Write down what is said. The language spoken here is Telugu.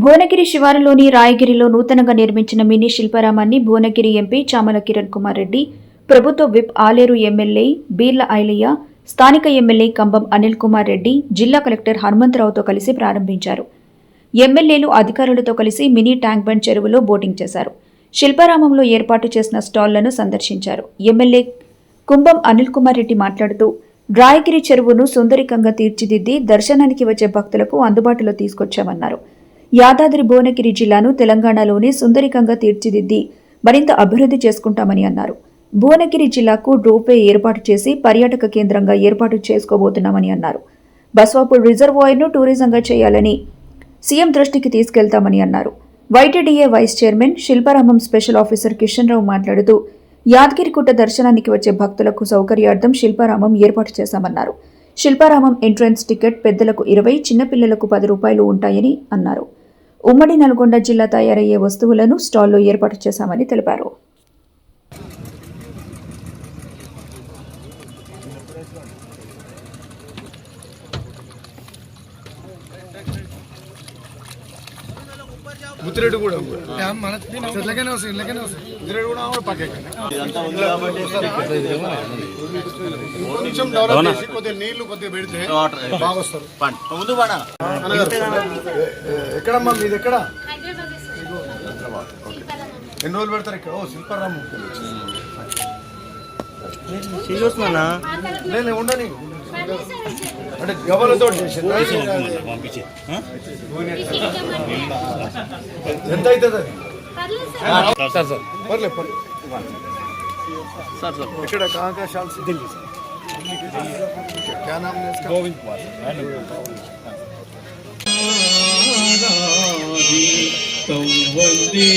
భువనగిరి శివారులోని రాయగిరిలో నూతనంగా నిర్మించిన మినీ శిల్పారామాన్ని భువనగిరి ఎంపీ చామల కిరణ్ కుమార్ రెడ్డి, ప్రభుత్వ విప్ ఆలేరు ఎమ్మెల్యే బీర్ల ఐలయ్య, స్థానిక ఎమ్మెల్యే కంబం అనిల్ కుమార్ రెడ్డి, జిల్లా కలెక్టర్ హనుమంతరావుతో కలిసి ప్రారంభించారు. ఎమ్మెల్యేలు అధికారులతో కలిసి మినీ ట్యాంక్ బండ్ చెరువులో బోటింగ్ చేశారు. శిల్పారామంలో ఏర్పాటు చేసిన స్టాళ్లను సందర్శించారు. ఎమ్మెల్యే కుంభం అనిల్ కుమార్ రెడ్డి మాట్లాడుతూ, రాయగిరి చెరువును సుందరికంగా తీర్చిదిద్ది దర్శనానికి వచ్చే భక్తులకు అందుబాటులో తీసుకొచ్చామన్నారు. యాదాద్రి భువనగిరి జిల్లాను తెలంగాణలోనే సుందరికంగా తీర్చిదిద్ది మరింత అభివృద్ధి చేసుకుంటామని అన్నారు. భువనగిరి జిల్లాకు రోప్వే ఏర్పాటు చేసి పర్యాటక కేంద్రంగా ఏర్పాటు చేసుకోబోతున్నామని అన్నారు. బస్వాపూర్ రిజర్వాయర్ను టూరిజంగా చేయాలని సీఎం దృష్టికి తీసుకెళ్తామని అన్నారు. YTDA vice chairman Shilparamam special officer Kishan Rao మాట్లాడుతూ, యాదగిరిగుట్ట దర్శనానికి వచ్చే భక్తులకు సౌకర్యార్థం శిల్పారామం ఏర్పాటు చేశామన్నారు. శిల్పారామం ఎంట్రన్స్ టికెట్ పెద్దలకు 20, చిన్నపిల్లలకు 10 రూపాయలు ఉంటాయని అన్నారు. ఉమ్మడి నల్గొండ జిల్లా తయారయ్యే వస్తువులను స్టాల్లో ఏర్పాటు చేశామని తెలిపారు. ముత్తిరెడ్డి కూడా ఇలాగనే వస్తుంది ముత్తిరెడ్డి కూడా పక్కకి కొంచెం డెవలప్ చేసి కొద్దిగా నీళ్లు కొద్దిగా పెడితే బాగా వస్తారు. ఎక్కడమ్మా మీది ఎక్కడ? ఎన్ని రోజులు పెడతారు ఇక్కడ? ఓ శిల్పారామం నేను ఉండని అంటే గవర్నతో ఎంత అవుతుంది? ఇక్కడ కాంకాశాల్ ఢిల్లీ क्या नाम है इसका? गोविंद कुमार. वंदे